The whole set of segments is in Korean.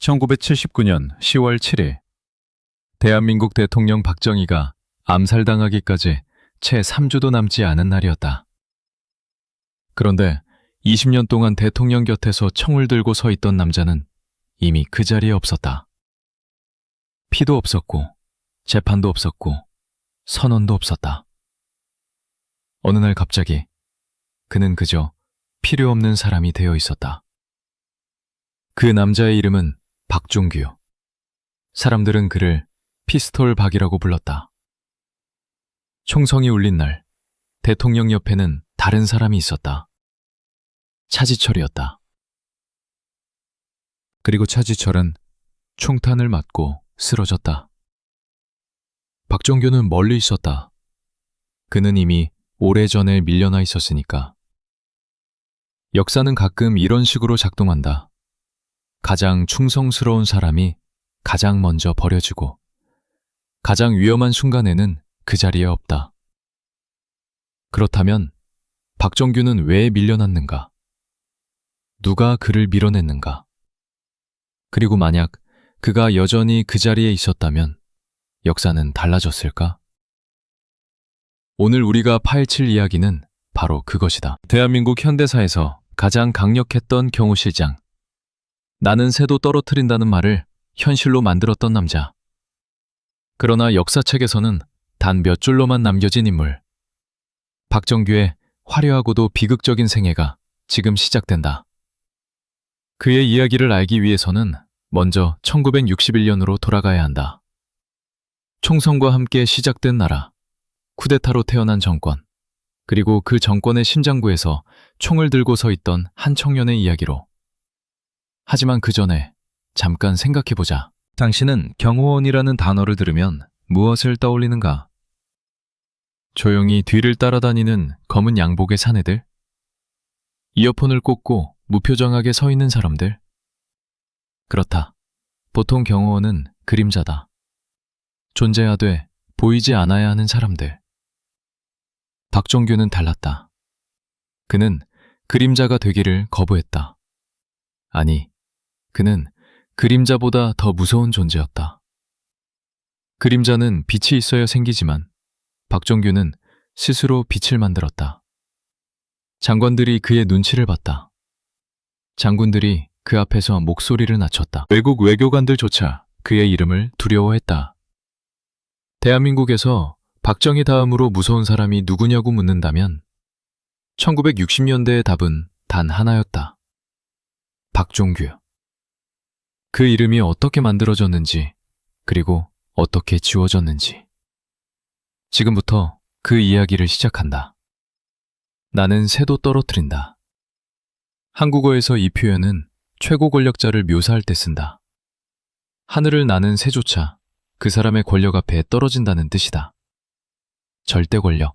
1979년 10월 7일, 대한민국 대통령 박정희가 암살당하기까지 채 3주도 남지 않은 날이었다. 그런데 20년 동안 대통령 곁에서 총을 들고 서 있던 남자는 이미 그 자리에 없었다. 피도 없었고, 재판도 없었고, 선언도 없었다. 어느 날 갑자기 그는 그저 필요 없는 사람이 되어 있었다. 그 남자의 이름은 박종규. 사람들은 그를 피스톨 박이라고 불렀다. 총성이 울린 날, 대통령 옆에는 다른 사람이 있었다. 차지철이었다. 그리고 차지철은 총탄을 맞고 쓰러졌다. 박종규는 멀리 있었다. 그는 이미 오래전에 밀려나 있었으니까. 역사는 가끔 이런 식으로 작동한다. 가장 충성스러운 사람이 가장 먼저 버려지고 가장 위험한 순간에는 그 자리에 없다. 그렇다면 박종규는 왜 밀려났는가? 누가 그를 밀어냈는가? 그리고 만약 그가 여전히 그 자리에 있었다면 역사는 달라졌을까? 오늘 우리가 파헤칠 이야기는 바로 그것이다. 대한민국 현대사에서 가장 강력했던 경호실장. 나는 새도 떨어뜨린다는 말을 현실로 만들었던 남자. 그러나 역사책에서는 단 몇 줄로만 남겨진 인물. 박정규의 화려하고도 비극적인 생애가 지금 시작된다. 그의 이야기를 알기 위해서는 먼저 1961년으로 돌아가야 한다. 총선과 함께 시작된 나라, 쿠데타로 태어난 정권, 그리고 그 정권의 심장부에서 총을 들고 서 있던 한 청년의 이야기로. 하지만 그 전에 잠깐 생각해보자. 당신은 경호원이라는 단어를 들으면 무엇을 떠올리는가? 조용히 뒤를 따라다니는 검은 양복의 사내들? 이어폰을 꽂고 무표정하게 서 있는 사람들? 그렇다. 보통 경호원은 그림자다. 존재하되 보이지 않아야 하는 사람들. 박종규는 달랐다. 그는 그림자가 되기를 거부했다. 아니, 그는 그림자보다 더 무서운 존재였다. 그림자는 빛이 있어야 생기지만 박종규는 스스로 빛을 만들었다. 장관들이 그의 눈치를 봤다. 장군들이 그 앞에서 목소리를 낮췄다. 외국 외교관들조차 그의 이름을 두려워했다. 대한민국에서 박정희 다음으로 무서운 사람이 누구냐고 묻는다면 1960년대의 답은 단 하나였다. 박종규. 그 이름이 어떻게 만들어졌는지, 그리고 어떻게 지워졌는지. 지금부터 그 이야기를 시작한다. 나는 새도 떨어뜨린다. 한국어에서 이 표현은 최고 권력자를 묘사할 때 쓴다. 하늘을 나는 새조차 그 사람의 권력 앞에 떨어진다는 뜻이다. 절대 권력,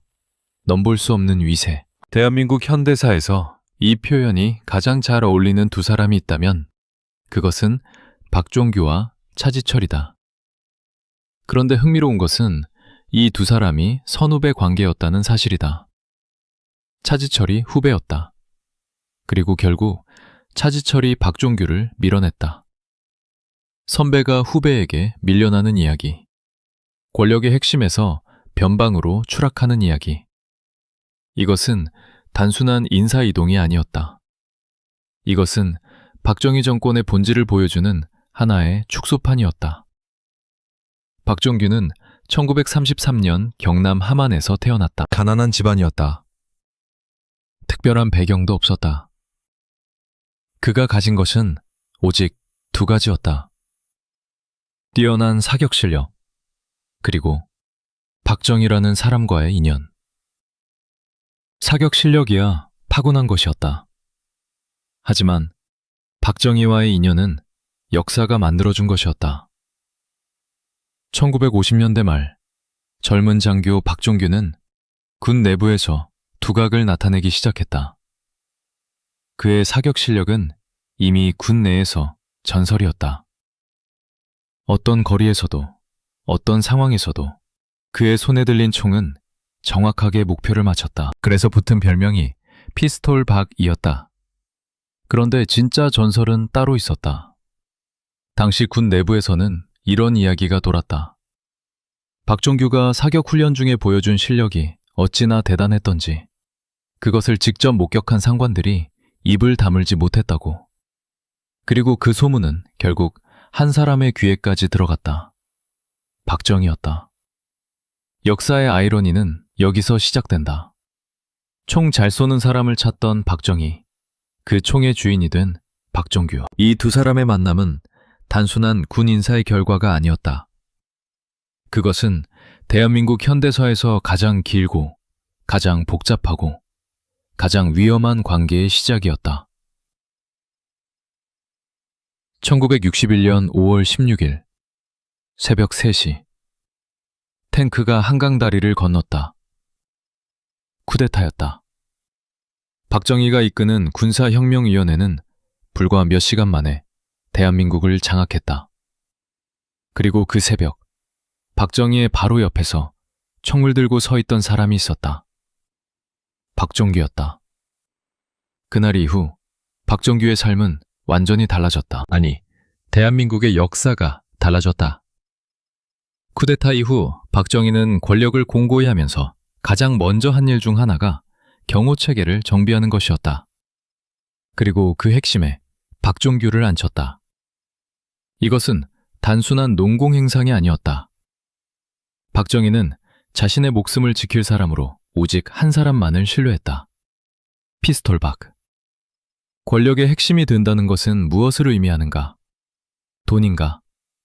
넘볼 수 없는 위세. 대한민국 현대사에서 이 표현이 가장 잘 어울리는 두 사람이 있다면 그것은 박종규와 차지철이다. 그런데 흥미로운 것은 이 두 사람이 선후배 관계였다는 사실이다. 차지철이 후배였다. 그리고 결국 차지철이 박종규를 밀어냈다. 선배가 후배에게 밀려나는 이야기. 권력의 핵심에서 변방으로 추락하는 이야기. 이것은 단순한 인사이동이 아니었다. 이것은 박정희 정권의 본질을 보여주는 하나의 축소판이었다. 박종규는 1933년 경남 함안에서 태어났다. 가난한 집안이었다. 특별한 배경도 없었다. 그가 가진 것은 오직 두 가지였다. 뛰어난 사격 실력, 그리고 박정희라는 사람과의 인연. 사격 실력이야 타고난 것이었다. 하지만 박정희와의 인연은 역사가 만들어준 것이었다. 1950년대 말, 젊은 장교 박종규는 군 내부에서 두각을 나타내기 시작했다. 그의 사격 실력은 이미 군 내에서 전설이었다. 어떤 거리에서도, 어떤 상황에서도 그의 손에 들린 총은 정확하게 목표를 맞췄다. 그래서 붙은 별명이 피스톨 박이었다. 그런데 진짜 전설은 따로 있었다. 당시 군 내부에서는 이런 이야기가 돌았다. 박종규가 사격 훈련 중에 보여준 실력이 어찌나 대단했던지 그것을 직접 목격한 상관들이 입을 다물지 못했다고. 그리고 그 소문은 결국 한 사람의 귀에까지 들어갔다. 박정희였다. 역사의 아이러니는 여기서 시작된다. 총 잘 쏘는 사람을 찾던 박정희, 그 총의 주인이 된 박종규. 이 두 사람의 만남은 단순한 군 인사의 결과가 아니었다. 그것은 대한민국 현대사에서 가장 길고 가장 복잡하고 가장 위험한 관계의 시작이었다. 1961년 5월 16일 새벽 3시 탱크가 한강 다리를 건넜다. 쿠데타였다. 박정희가 이끄는 군사혁명위원회는 불과 몇 시간 만에 대한민국을 장악했다. 그리고 그 새벽 박정희의 바로 옆에서 총을 들고 서 있던 사람이 있었다. 박종규였다. 그날 이후 박종규의 삶은 완전히 달라졌다. 아니, 대한민국의 역사가 달라졌다. 쿠데타 이후 박정희는 권력을 공고히 하면서 가장 먼저 한 일 중 하나가 경호체계를 정비하는 것이었다. 그리고 그 핵심에 박종규를 앉혔다. 이것은 단순한 농공행상이 아니었다. 박정희는 자신의 목숨을 지킬 사람으로 오직 한 사람만을 신뢰했다. 피스톨박. 권력의 핵심이 된다는 것은 무엇을 의미하는가? 돈인가?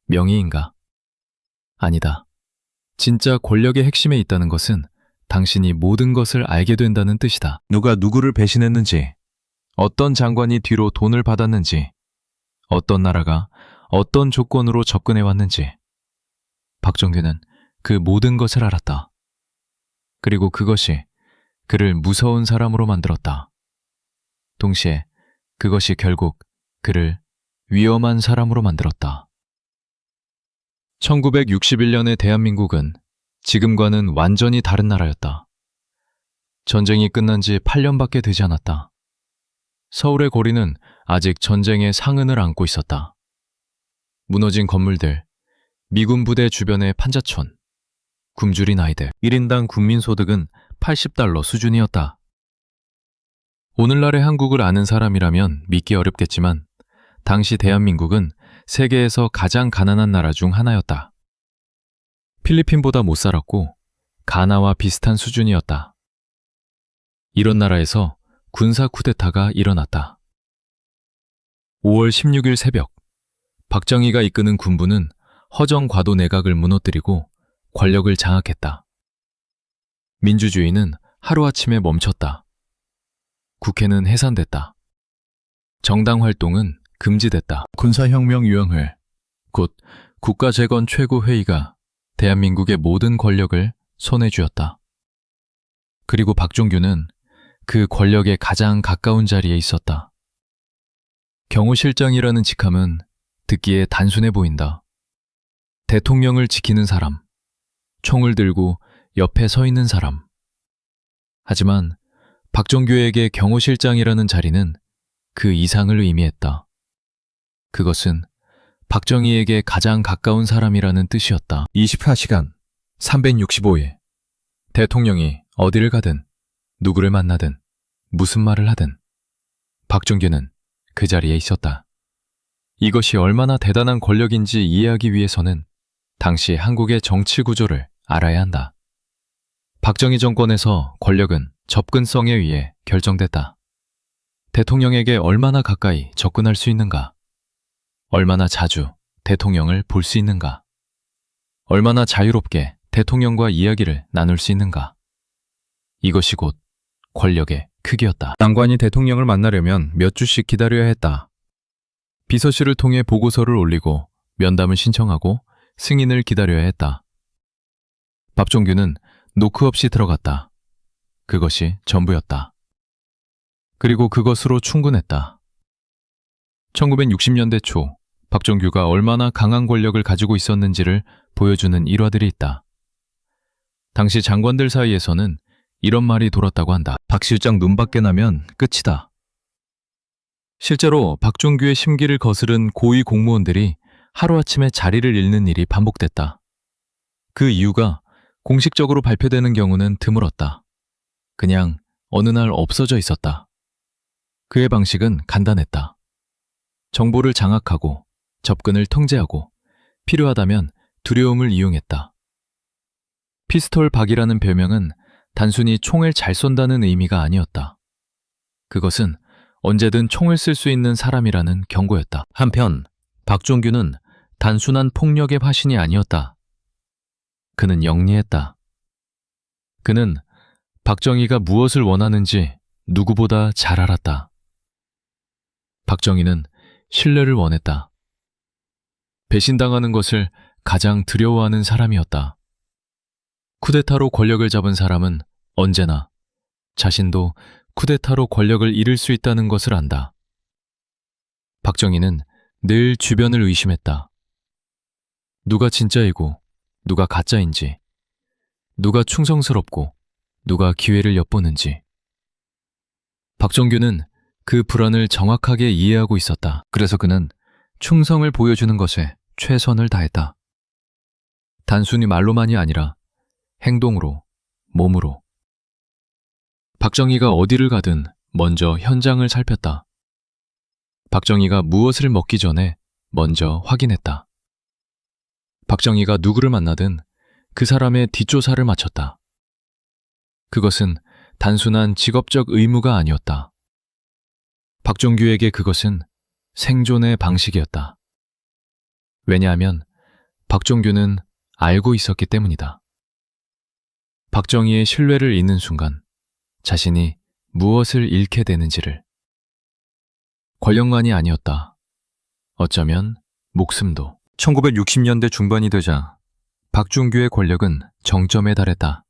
명예인가? 아니다. 진짜 권력의 핵심에 있다는 것은 당신이 모든 것을 알게 된다는 뜻이다. 누가 누구를 배신했는지, 어떤 장관이 뒤로 돈을 받았는지, 어떤 나라가 어떤 조건으로 접근해왔는지. 박종규는 그 모든 것을 알았다. 그리고 그것이 그를 무서운 사람으로 만들었다. 동시에 그것이 결국 그를 위험한 사람으로 만들었다. 1961년의 대한민국은 지금과는 완전히 다른 나라였다. 전쟁이 끝난 지 8년밖에 되지 않았다. 서울의 거리는 아직 전쟁의 상흔을 안고 있었다. 무너진 건물들, 미군 부대 주변의 판자촌, 굶주린 아이들, 1인당 국민소득은 $80 수준이었다. 오늘날의 한국을 아는 사람이라면 믿기 어렵겠지만 당시 대한민국은 세계에서 가장 가난한 나라 중 하나였다. 필리핀보다 못 살았고 가나와 비슷한 수준이었다. 이런 나라에서 군사 쿠데타가 일어났다. 5월 16일 새벽, 박정희가 이끄는 군부는 허정과도 내각을 무너뜨리고 권력을 장악했다. 민주주의는 하루아침에 멈췄다. 국회는 해산됐다. 정당 활동은 금지됐다. 군사혁명위원회, 곧 국가재건 최고회의가 대한민국의 모든 권력을 손에 쥐었다. 그리고 박종규는 그 권력에 가장 가까운 자리에 있었다. 경호실장이라는 직함은 듣기에 단순해 보인다. 대통령을 지키는 사람, 총을 들고 옆에 서 있는 사람. 하지만 박종규에게 경호실장이라는 자리는 그 이상을 의미했다. 그것은 박정희에게 가장 가까운 사람이라는 뜻이었다. 24시간, 365일. 대통령이 어디를 가든, 누구를 만나든, 무슨 말을 하든, 박종규는 그 자리에 있었다. 이것이 얼마나 대단한 권력인지 이해하기 위해서는 당시 한국의 정치 구조를 알아야 한다. 박정희 정권에서 권력은 접근성에 의해 결정됐다. 대통령에게 얼마나 가까이 접근할 수 있는가? 얼마나 자주 대통령을 볼 수 있는가? 얼마나 자유롭게 대통령과 이야기를 나눌 수 있는가? 이것이 곧 권력의 크기였다. 장관이 대통령을 만나려면 몇 주씩 기다려야 했다. 비서실을 통해 보고서를 올리고 면담을 신청하고 승인을 기다려야 했다. 박종규는 노크 없이 들어갔다. 그것이 전부였다. 그리고 그것으로 충분했다. 1960년대 초 박종규가 얼마나 강한 권력을 가지고 있었는지를 보여주는 일화들이 있다. 당시 장관들 사이에서는 이런 말이 돌았다고 한다. 박 실장 눈밖에 나면 끝이다. 실제로 박종규의 심기를 거스른 고위 공무원들이 하루아침에 자리를 잃는 일이 반복됐다. 그 이유가 공식적으로 발표되는 경우는 드물었다. 그냥 어느 날 없어져 있었다. 그의 방식은 간단했다. 정보를 장악하고 접근을 통제하고 필요하다면 두려움을 이용했다. 피스톨 박이라는 별명은 단순히 총을 잘 쏜다는 의미가 아니었다. 그것은 언제든 총을 쓸 수 있는 사람이라는 경고였다. 한편 박종규는 단순한 폭력의 화신이 아니었다. 그는 영리했다. 그는 박정희가 무엇을 원하는지 누구보다 잘 알았다. 박정희는 신뢰를 원했다. 배신당하는 것을 가장 두려워하는 사람이었다. 쿠데타로 권력을 잡은 사람은 언제나 자신도 쿠데타로 권력을 잃을 수 있다는 것을 안다. 박정희는 늘 주변을 의심했다. 누가 진짜이고 누가 가짜인지, 누가 충성스럽고 누가 기회를 엿보는지. 박정규는 그 불안을 정확하게 이해하고 있었다. 그래서 그는 충성을 보여주는 것에 최선을 다했다. 단순히 말로만이 아니라 행동으로, 몸으로. 박정희가 어디를 가든 먼저 현장을 살폈다. 박정희가 무엇을 먹기 전에 먼저 확인했다. 박정희가 누구를 만나든 그 사람의 뒷조사를 마쳤다. 그것은 단순한 직업적 의무가 아니었다. 박종규에게 그것은 생존의 방식이었다. 왜냐하면 박종규는 알고 있었기 때문이다. 박정희의 신뢰를 잃는 순간 자신이 무엇을 잃게 되는지를. 권력만이 아니었다. 어쩌면 목숨도. 1960년대 중반이 되자 박종규의 권력은 정점에 달했다.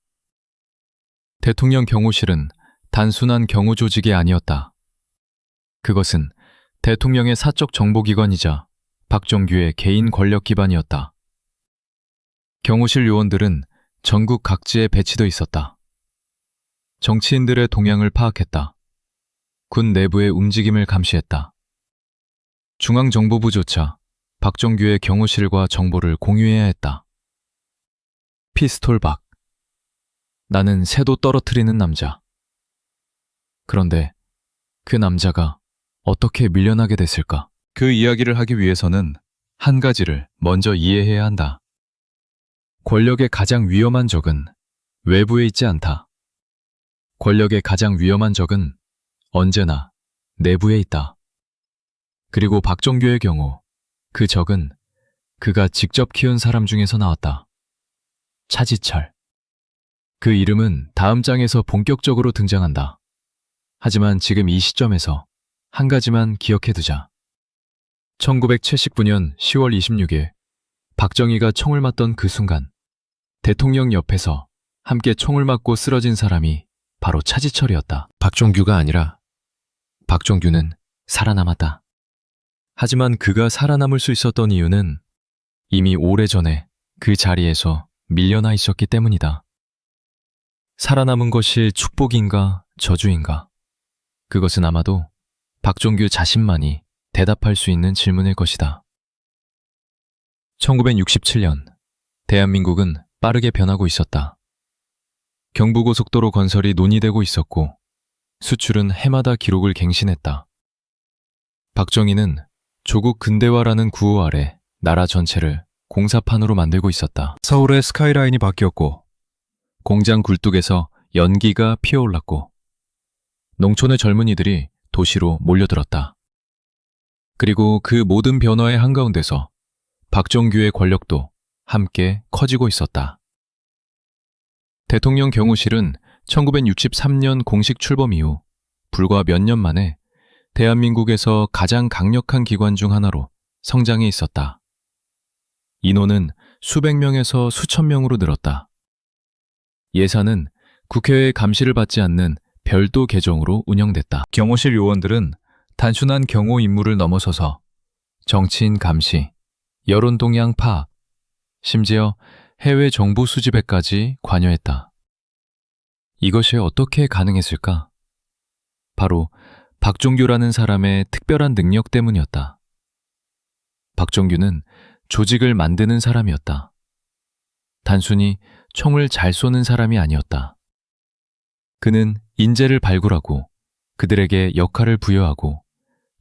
대통령 경호실은 단순한 경호 조직이 아니었다. 그것은 대통령의 사적 정보기관이자 박종규의 개인 권력 기반이었다. 경호실 요원들은 전국 각지에 배치돼 있었다. 정치인들의 동향을 파악했다. 군 내부의 움직임을 감시했다. 중앙정보부조차 박정규의 경호실과 정보를 공유해야 했다. 피스톨 박. 나는 새도 떨어뜨리는 남자. 그런데 그 남자가 어떻게 밀려나게 됐을까? 그 이야기를 하기 위해서는 한 가지를 먼저 이해해야 한다. 권력의 가장 위험한 적은 외부에 있지 않다. 권력의 가장 위험한 적은 언제나 내부에 있다. 그리고 박정규의 경우 그 적은 그가 직접 키운 사람 중에서 나왔다. 차지철. 그 이름은 다음 장에서 본격적으로 등장한다. 하지만 지금 이 시점에서 한 가지만 기억해두자. 1979년 10월 26일 박정희가 총을 맞던 그 순간 대통령 옆에서 함께 총을 맞고 쓰러진 사람이 바로 차지철이었다. 박종규가 아니라 박종규는 살아남았다. 하지만 그가 살아남을 수 있었던 이유는 이미 오래전에 그 자리에서 밀려나 있었기 때문이다. 살아남은 것이 축복인가 저주인가? 그것은 아마도 박종규 자신만이 대답할 수 있는 질문일 것이다. 1967년 대한민국은 빠르게 변하고 있었다. 경부고속도로 건설이 논의되고 있었고 수출은 해마다 기록을 갱신했다. 박정희는 조국 근대화라는 구호 아래 나라 전체를 공사판으로 만들고 있었다. 서울의 스카이라인이 바뀌었고 공장 굴뚝에서 연기가 피어올랐고 농촌의 젊은이들이 도시로 몰려들었다. 그리고 그 모든 변화의 한가운데서 박정규의 권력도 함께 커지고 있었다. 대통령 경호실은 1963년 공식 출범 이후 불과 몇 년 만에 대한민국에서 가장 강력한 기관 중 하나로 성장해 있었다. 인원은 수백 명에서 수천 명으로 늘었다. 예산은 국회의 감시를 받지 않는 별도 계정으로 운영됐다. 경호실 요원들은 단순한 경호 임무를 넘어서서 정치인 감시, 여론 동향 파악, 심지어 해외 정보 수집에까지 관여했다. 이것이 어떻게 가능했을까? 바로 박종규라는 사람의 특별한 능력 때문이었다. 박종규는 조직을 만드는 사람이었다. 단순히 총을 잘 쏘는 사람이 아니었다. 그는 인재를 발굴하고 그들에게 역할을 부여하고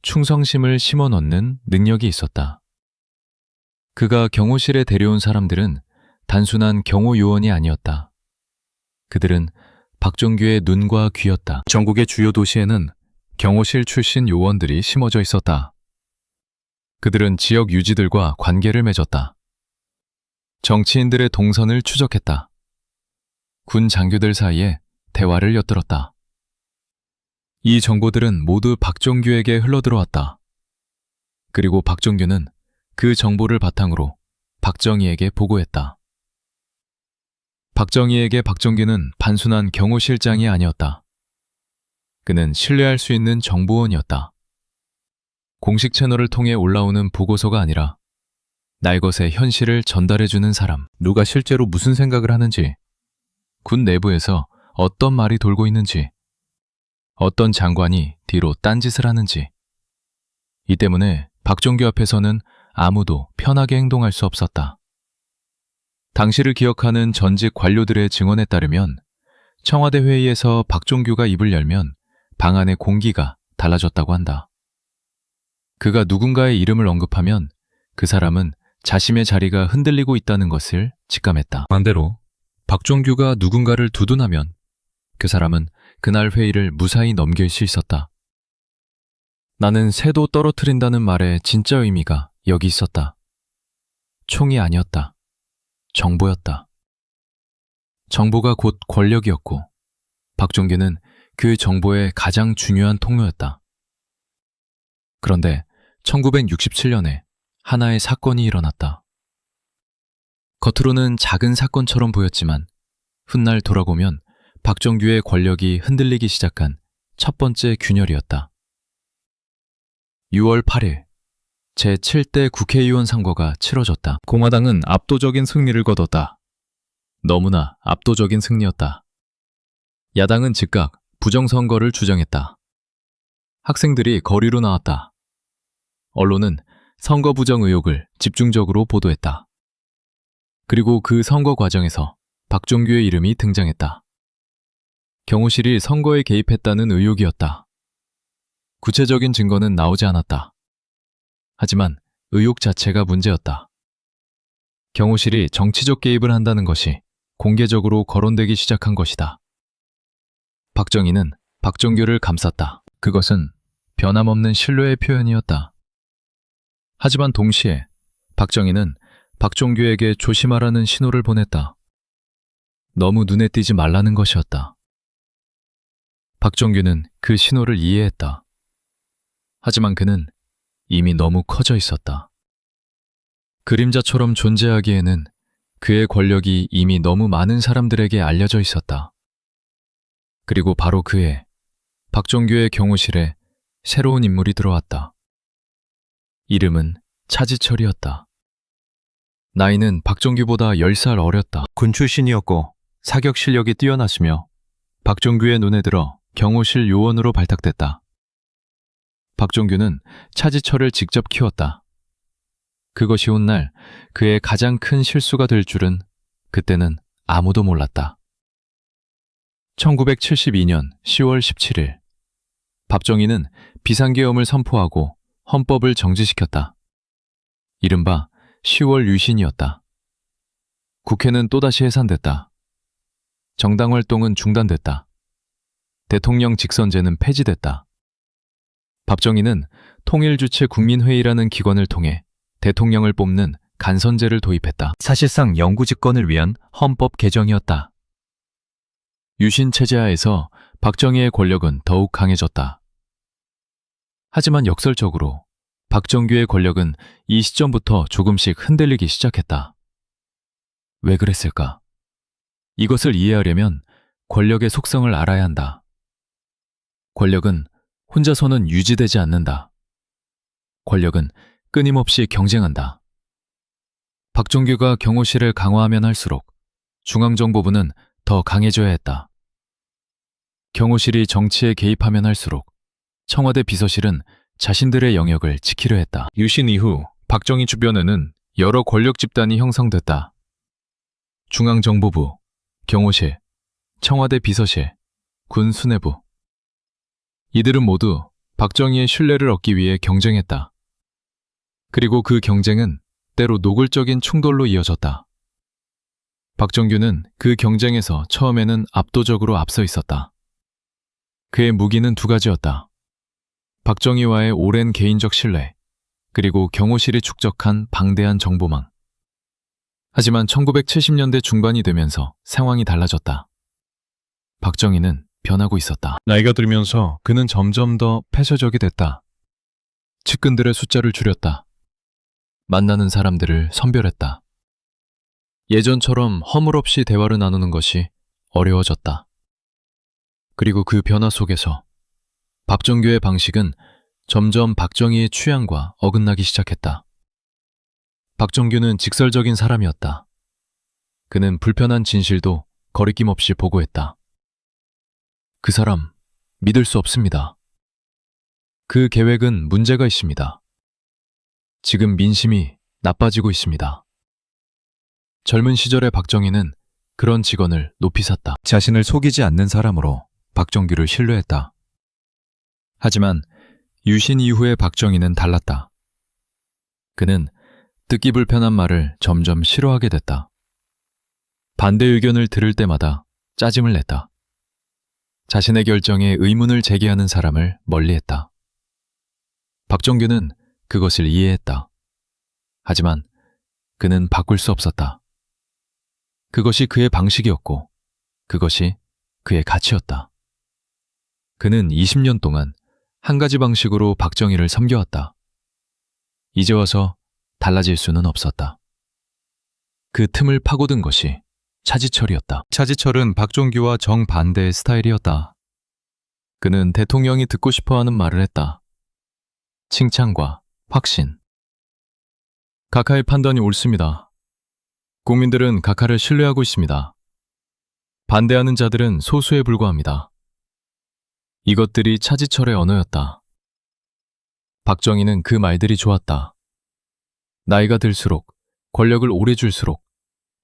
충성심을 심어 넣는 능력이 있었다. 그가 경호실에 데려온 사람들은 단순한 경호 요원이 아니었다. 그들은 박종규의 눈과 귀였다. 전국의 주요 도시에는 경호실 출신 요원들이 심어져 있었다. 그들은 지역 유지들과 관계를 맺었다. 정치인들의 동선을 추적했다. 군 장교들 사이에 대화를 엿들었다. 이 정보들은 모두 박종규에게 흘러들어왔다. 그리고 박종규는 그 정보를 바탕으로 박정희에게 보고했다. 박정희에게 박종규는 단순한 경호실장이 아니었다. 그는 신뢰할 수 있는 정보원이었다. 공식 채널을 통해 올라오는 보고서가 아니라 날 것의 현실을 전달해주는 사람. 누가 실제로 무슨 생각을 하는지, 군 내부에서 어떤 말이 돌고 있는지, 어떤 장관이 뒤로 딴짓을 하는지. 이 때문에 박종규 앞에서는 아무도 편하게 행동할 수 없었다. 당시를 기억하는 전직 관료들의 증언에 따르면 청와대 회의에서 박종규가 입을 열면 방 안의 공기가 달라졌다고 한다. 그가 누군가의 이름을 언급하면 그 사람은 자신의 자리가 흔들리고 있다는 것을 직감했다. 반대로 박종규가 누군가를 두둔하면 그 사람은 그날 회의를 무사히 넘길 수 있었다. 나는 새도 떨어뜨린다는 말의 진짜 의미가 여기 있었다. 총이 아니었다. 정보였다. 정보가 곧 권력이었고 박종규는 그 정보의 가장 중요한 통로였다. 그런데 1967년에 하나의 사건이 일어났다. 겉으로는 작은 사건처럼 보였지만 훗날 돌아보면 박종규의 권력이 흔들리기 시작한 첫 번째 균열이었다. 6월 8일 제7대 국회의원 선거가 치러졌다. 공화당은 압도적인 승리를 거뒀다. 너무나 압도적인 승리였다. 야당은 즉각 부정선거를 주장했다. 학생들이 거리로 나왔다. 언론은 선거 부정 의혹을 집중적으로 보도했다. 그리고 그 선거 과정에서 박종규의 이름이 등장했다. 경호실이 선거에 개입했다는 의혹이었다. 구체적인 증거는 나오지 않았다. 하지만 의혹 자체가 문제였다. 경호실이 정치적 개입을 한다는 것이 공개적으로 거론되기 시작한 것이다. 박정희는 박종규를 감쌌다. 그것은 변함없는 신뢰의 표현이었다. 하지만 동시에 박정희는 박종규에게 조심하라는 신호를 보냈다. 너무 눈에 띄지 말라는 것이었다. 박종규는 그 신호를 이해했다. 하지만 그는 이미 너무 커져 있었다. 그림자처럼 존재하기에는 그의 권력이 이미 너무 많은 사람들에게 알려져 있었다. 그리고 바로 그해 박종규의 경호실에 새로운 인물이 들어왔다. 이름은 차지철이었다. 나이는 박종규보다 10살 어렸다. 군 출신이었고 사격 실력이 뛰어났으며 박종규의 눈에 들어 경호실 요원으로 발탁됐다. 박종규는 차지철을 직접 키웠다. 그것이 훗날 그의 가장 큰 실수가 될 줄은 그때는 아무도 몰랐다. 1972년 10월 17일 박정희는 비상계엄을 선포하고 헌법을 정지시켰다. 이른바 10월 유신이었다. 국회는 또다시 해산됐다. 정당 활동은 중단됐다. 대통령 직선제는 폐지됐다. 박정희는 통일주체 국민회의라는 기관을 통해 대통령을 뽑는 간선제를 도입했다. 사실상 영구집권을 위한 헌법 개정이었다. 유신체제하에서 박정희의 권력은 더욱 강해졌다. 하지만 역설적으로 박정규의 권력은 이 시점부터 조금씩 흔들리기 시작했다. 왜 그랬을까? 이것을 이해하려면 권력의 속성을 알아야 한다. 권력은 혼자서는 유지되지 않는다. 권력은 끊임없이 경쟁한다. 박종규가 경호실을 강화하면 할수록 중앙정보부는 더 강해져야 했다. 경호실이 정치에 개입하면 할수록 청와대 비서실은 자신들의 영역을 지키려 했다. 유신 이후 박정희 주변에는 여러 권력 집단이 형성됐다. 중앙정보부, 경호실, 청와대 비서실, 군 수뇌부. 이들은 모두 박정희의 신뢰를 얻기 위해 경쟁했다. 그리고 그 경쟁은 때로 노골적인 충돌로 이어졌다. 박정규는 그 경쟁에서 처음에는 압도적으로 앞서 있었다. 그의 무기는 두 가지였다. 박정희와의 오랜 개인적 신뢰, 그리고 경호실이 축적한 방대한 정보망. 하지만 1970년대 중반이 되면서 상황이 달라졌다. 박정희는 변하고 있었다. 나이가 들면서 그는 점점 더 폐쇄적이 됐다. 측근들의 숫자를 줄였다. 만나는 사람들을 선별했다. 예전처럼 허물없이 대화를 나누는 것이 어려워졌다. 그리고 그 변화 속에서 박정규의 방식은 점점 박정희의 취향과 어긋나기 시작했다. 박정규는 직설적인 사람이었다. 그는 불편한 진실도 거리낌 없이 보고했다. 그 사람 믿을 수 없습니다. 그 계획은 문제가 있습니다. 지금 민심이 나빠지고 있습니다. 젊은 시절의 박정희는 그런 직원을 높이 샀다. 자신을 속이지 않는 사람으로 박정규를 신뢰했다. 하지만 유신 이후의 박정희는 달랐다. 그는 듣기 불편한 말을 점점 싫어하게 됐다. 반대 의견을 들을 때마다 짜증을 냈다. 자신의 결정에 의문을 제기하는 사람을 멀리했다. 박정규는 그것을 이해했다. 하지만 그는 바꿀 수 없었다. 그것이 그의 방식이었고 그것이 그의 가치였다. 그는 20년 동안 한 가지 방식으로 박정희를 섬겨왔다. 이제 와서 달라질 수는 없었다. 그 틈을 파고든 것이 차지철이었다. 차지철은 박종규와 정반대의 스타일이었다. 그는 대통령이 듣고 싶어하는 말을 했다. 칭찬과 확신. 각하의 판단이 옳습니다. 국민들은 각하를 신뢰하고 있습니다. 반대하는 자들은 소수에 불과합니다. 이것들이 차지철의 언어였다. 박정희는 그 말들이 좋았다. 나이가 들수록, 권력을 오래 줄수록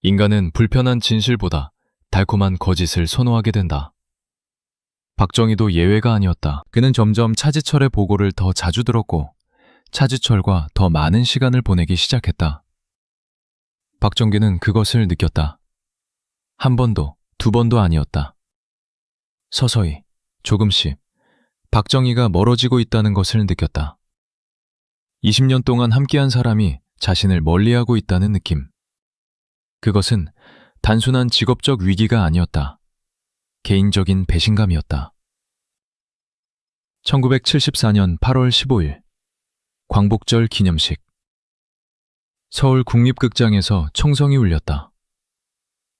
인간은 불편한 진실보다 달콤한 거짓을 선호하게 된다. 박정희도 예외가 아니었다. 그는 점점 차지철의 보고를 더 자주 들었고 차지철과 더 많은 시간을 보내기 시작했다. 박정희는 그것을 느꼈다. 한 번도, 두 번도 아니었다. 서서히, 조금씩 박정희가 멀어지고 있다는 것을 느꼈다. 20년 동안 함께한 사람이 자신을 멀리하고 있다는 느낌. 그것은 단순한 직업적 위기가 아니었다. 개인적인 배신감이었다. 1974년 8월 15일 광복절 기념식. 서울 국립극장에서 총성이 울렸다.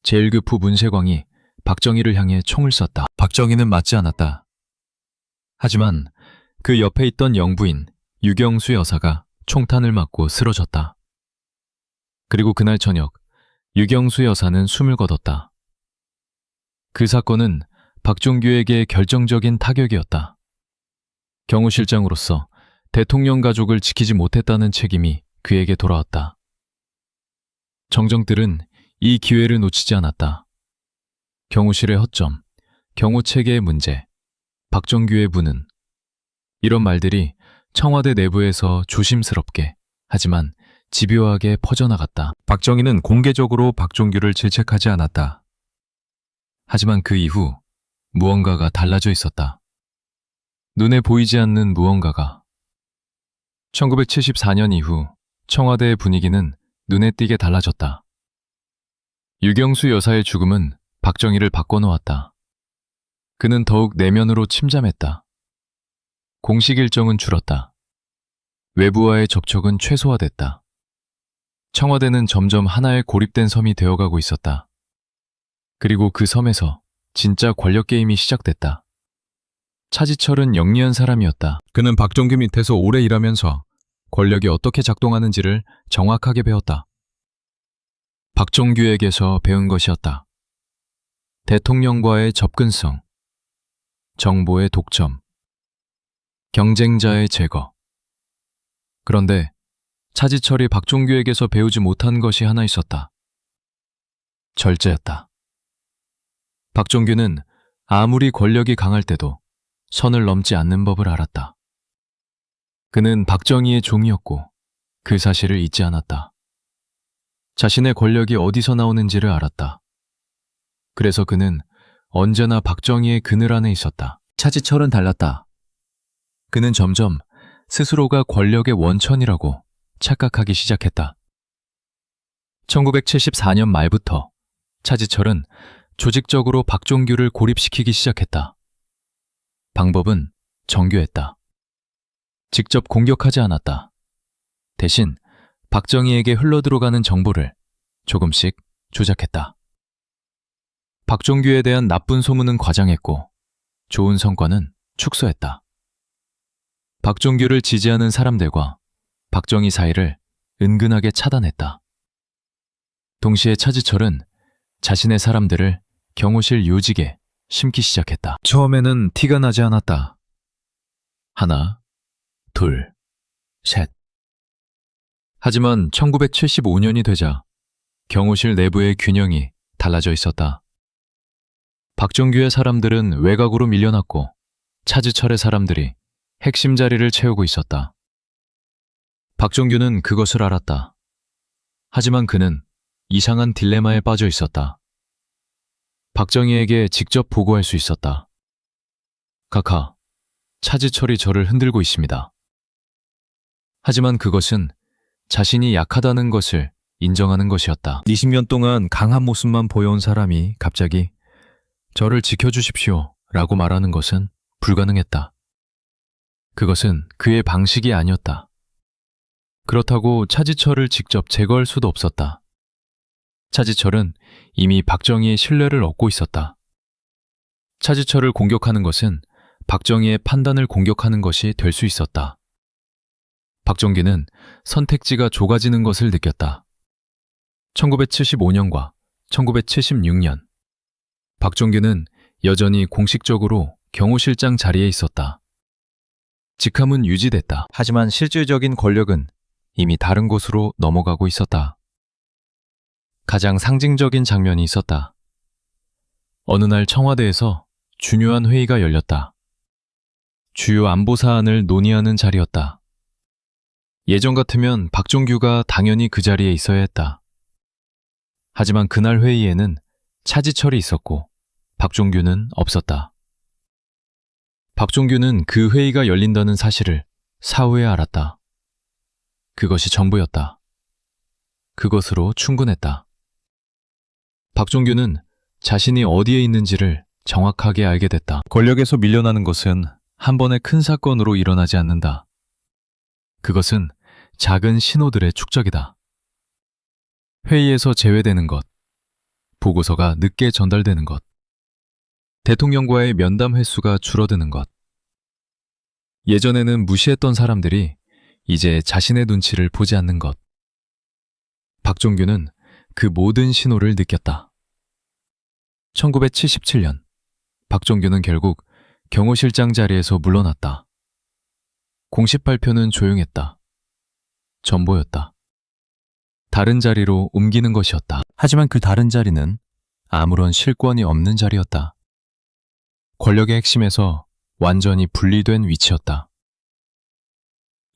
제1급 후 문세광이 박정희를 향해 총을 쐈다. 박정희는 맞지 않았다. 하지만 그 옆에 있던 영부인 유경수 여사가 총탄을 맞고 쓰러졌다. 그리고 그날 저녁 유경수 여사는 숨을 거뒀다. 그 사건은 박종규에게 결정적인 타격이었다. 경호실장으로서 대통령 가족을 지키지 못했다는 책임이 그에게 돌아왔다. 정정들은 이 기회를 놓치지 않았다. 경호실의 허점, 경호체계의 문제, 박정규의 무능. 이런 말들이 청와대 내부에서 조심스럽게 하지만 집요하게 퍼져나갔다. 박정희는 공개적으로 박종규를 질책하지 않았다. 하지만 그 이후 무언가가 달라져 있었다. 눈에 보이지 않는 무언가가. 1974년 이후 청와대의 분위기는 눈에 띄게 달라졌다. 유경수 여사의 죽음은 박정희를 바꿔놓았다. 그는 더욱 내면으로 침잠했다. 공식 일정은 줄었다. 외부와의 접촉은 최소화됐다. 청와대는 점점 하나의 고립된 섬이 되어가고 있었다. 그리고 그 섬에서 진짜 권력 게임이 시작됐다. 차지철은 영리한 사람이었다. 그는 박정규 밑에서 오래 일하면서 권력이 어떻게 작동하는지를 정확하게 배웠다. 박정규에게서 배운 것이었다. 대통령과의 접근성, 정보의 독점, 경쟁자의 제거. 그런데 차지철이 박종규에게서 배우지 못한 것이 하나 있었다. 절제였다. 박종규는 아무리 권력이 강할 때도 선을 넘지 않는 법을 알았다. 그는 박정희의 종이었고 그 사실을 잊지 않았다. 자신의 권력이 어디서 나오는지를 알았다. 그래서 그는 언제나 박정희의 그늘 안에 있었다. 차지철은 달랐다. 그는 점점 스스로가 권력의 원천이라고 착각하기 시작했다. 1974년 말부터 차지철은 조직적으로 박종규를 고립시키기 시작했다. 방법은 정교했다. 직접 공격하지 않았다. 대신 박정희에게 흘러들어가는 정보를 조금씩 조작했다. 박종규에 대한 나쁜 소문은 과장했고 좋은 성과는 축소했다. 박종규를 지지하는 사람들과 박정희 사이를 은근하게 차단했다. 동시에 차지철은 자신의 사람들을 경호실 요직에 심기 시작했다. 처음에는 티가 나지 않았다. 하나, 둘, 셋. 하지만 1975년이 되자 경호실 내부의 균형이 달라져 있었다. 박종규의 사람들은 외곽으로 밀려났고 차지철의 사람들이 핵심 자리를 채우고 있었다. 박종규는 그것을 알았다. 하지만 그는 이상한 딜레마에 빠져 있었다. 박정희에게 직접 보고할 수 있었다. 카카, 차지철이 저를 흔들고 있습니다. 하지만 그것은 자신이 약하다는 것을 인정하는 것이었다. 20년 동안 강한 모습만 보여온 사람이 갑자기 저를 지켜주십시오 라고 말하는 것은 불가능했다. 그것은 그의 방식이 아니었다. 그렇다고 차지철을 직접 제거할 수도 없었다. 차지철은 이미 박정희의 신뢰를 얻고 있었다. 차지철을 공격하는 것은 박정희의 판단을 공격하는 것이 될 수 있었다. 박종규는 선택지가 좁아지는 것을 느꼈다. 1975년과 1976년, 박종규는 여전히 공식적으로 경호실장 자리에 있었다. 직함은 유지됐다. 하지만 실질적인 권력은 이미 다른 곳으로 넘어가고 있었다. 가장 상징적인 장면이 있었다. 어느 날 청와대에서 중요한 회의가 열렸다. 주요 안보 사안을 논의하는 자리였다. 예전 같으면 박종규가 당연히 그 자리에 있어야 했다. 하지만 그날 회의에는 차지철이 있었고 박종규는 없었다. 박종규는 그 회의가 열린다는 사실을 사후에 알았다. 그것이 전부였다. 그것으로 충분했다. 박종규는 자신이 어디에 있는지를 정확하게 알게 됐다. 권력에서 밀려나는 것은 한 번의 큰 사건으로 일어나지 않는다. 그것은 작은 신호들의 축적이다. 회의에서 제외되는 것, 보고서가 늦게 전달되는 것, 대통령과의 면담 횟수가 줄어드는 것. 예전에는 무시했던 사람들이 이제 자신의 눈치를 보지 않는 것. 박종규는 그 모든 신호를 느꼈다. 1977년, 박종규는 결국 경호실장 자리에서 물러났다. 공식 발표는 조용했다. 전보였다. 다른 자리로 옮기는 것이었다. 하지만 그 다른 자리는 아무런 실권이 없는 자리였다. 권력의 핵심에서 완전히 분리된 위치였다.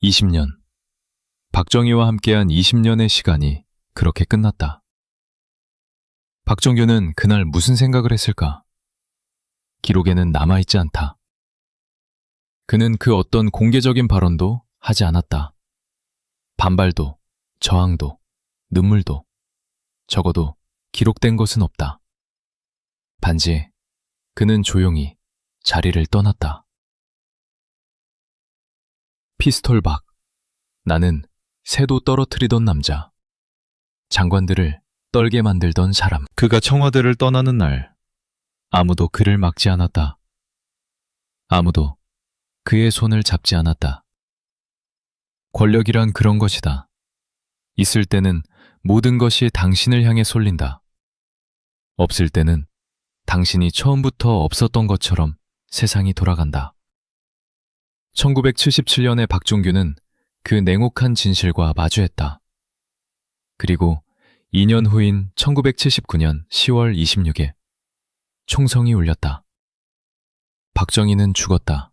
20년. 박정희와 함께한 20년의 시간이 그렇게 끝났다. 박종규는 그날 무슨 생각을 했을까? 기록에는 남아있지 않다. 그는 그 어떤 공개적인 발언도 하지 않았다. 반발도, 저항도, 눈물도, 적어도 기록된 것은 없다. 단지 그는 조용히 자리를 떠났다. 피스톨박. 나는 새도 떨어뜨리던 남자. 장관들을 떨게 만들던 사람. 그가 청와대를 떠나는 날 아무도 그를 막지 않았다. 아무도 그의 손을 잡지 않았다. 권력이란 그런 것이다. 있을 때는 모든 것이 당신을 향해 쏠린다. 없을 때는 당신이 처음부터 없었던 것처럼 세상이 돌아간다. 1977년에 박종규는 그 냉혹한 진실과 마주했다. 그리고 2년 후인 1979년 10월 26일 총성이 울렸다. 박정희는 죽었다.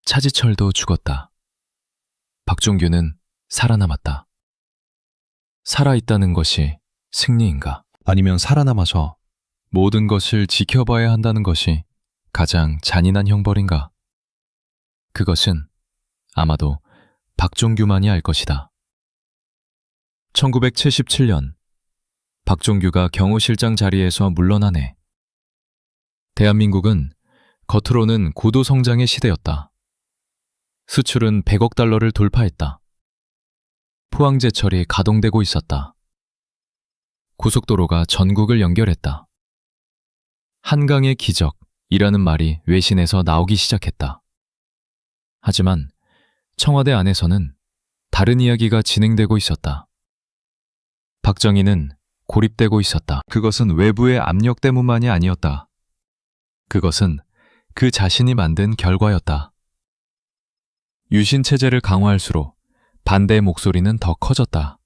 차지철도 죽었다. 박종규는 살아남았다. 살아있다는 것이 승리인가? 아니면 살아남아서 모든 것을 지켜봐야 한다는 것이 가장 잔인한 형벌인가? 그것은 아마도 박종규만이 알 것이다. 1977년 박종규가 경호실장 자리에서 물러난 해 대한민국은 겉으로는 고도 성장의 시대였다. 수출은 100억 달러를 돌파했다. 포항제철이 가동되고 있었다. 고속도로가 전국을 연결했다. 한강의 기적이라는 말이 외신에서 나오기 시작했다. 하지만 청와대 안에서는 다른 이야기가 진행되고 있었다. 박정희는 고립되고 있었다. 그것은 외부의 압력 때문만이 아니었다. 그것은 그 자신이 만든 결과였다. 유신체제를 강화할수록 반대의 목소리는 더 커졌다.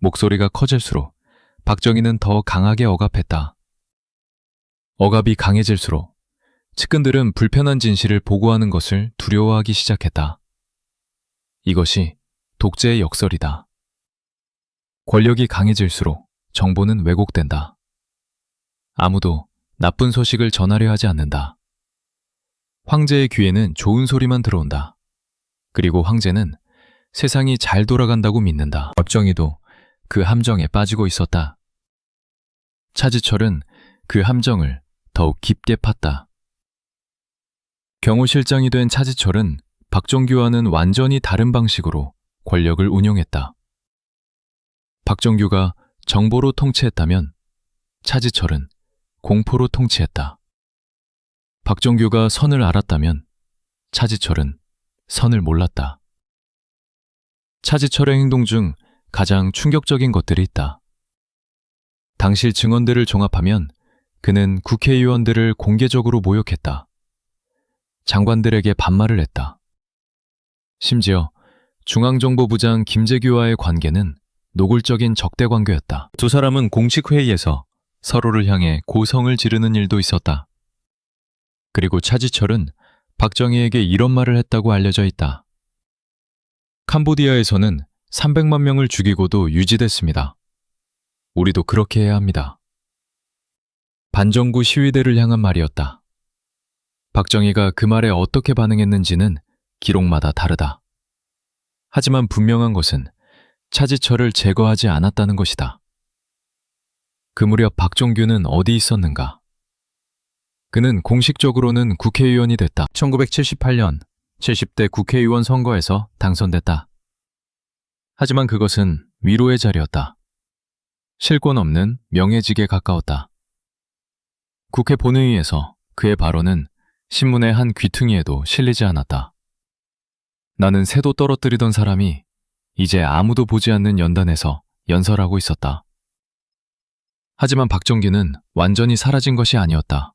목소리가 커질수록 박정희는 더 강하게 억압했다. 억압이 강해질수록 측근들은 불편한 진실을 보고하는 것을 두려워하기 시작했다. 이것이 독재의 역설이다. 권력이 강해질수록 정보는 왜곡된다. 아무도 나쁜 소식을 전하려 하지 않는다. 황제의 귀에는 좋은 소리만 들어온다. 그리고 황제는 세상이 잘 돌아간다고 믿는다. 박정희도 그 함정에 빠지고 있었다. 차지철은 그 함정을 더욱 깊게 팠다. 경호실장이 된 차지철은 박정규와는 완전히 다른 방식으로 권력을 운용했다. 박정규가 정보로 통치했다면 차지철은 공포로 통치했다. 박정규가 선을 알았다면 차지철은 선을 몰랐다. 차지철의 행동 중 가장 충격적인 것들이 있다. 당시 증언들을 종합하면 그는 국회의원들을 공개적으로 모욕했다. 장관들에게 반말을 했다. 심지어 중앙정보부장 김재규와의 관계는 노골적인 적대 관계였다. 두 사람은 공식 회의에서 서로를 향해 고성을 지르는 일도 있었다. 그리고 차지철은 박정희에게 이런 말을 했다고 알려져 있다. 캄보디아에서는 300만 명을 죽이고도 유지됐습니다. 우리도 그렇게 해야 합니다. 반정부 시위대를 향한 말이었다. 박정희가 그 말에 어떻게 반응했는지는 기록마다 다르다. 하지만 분명한 것은 차지철을 제거하지 않았다는 것이다. 그 무렵 박종규는 어디 있었는가? 그는 공식적으로는 국회의원이 됐다. 1978년 70대 국회의원 선거에서 당선됐다. 하지만 그것은 위로의 자리였다. 실권 없는 명예직에 가까웠다. 국회 본회의에서 그의 발언은 신문의 한 귀퉁이에도 실리지 않았다. 나는 새도 떨어뜨리던 사람이 이제 아무도 보지 않는 연단에서 연설하고 있었다. 하지만 박정기는 완전히 사라진 것이 아니었다.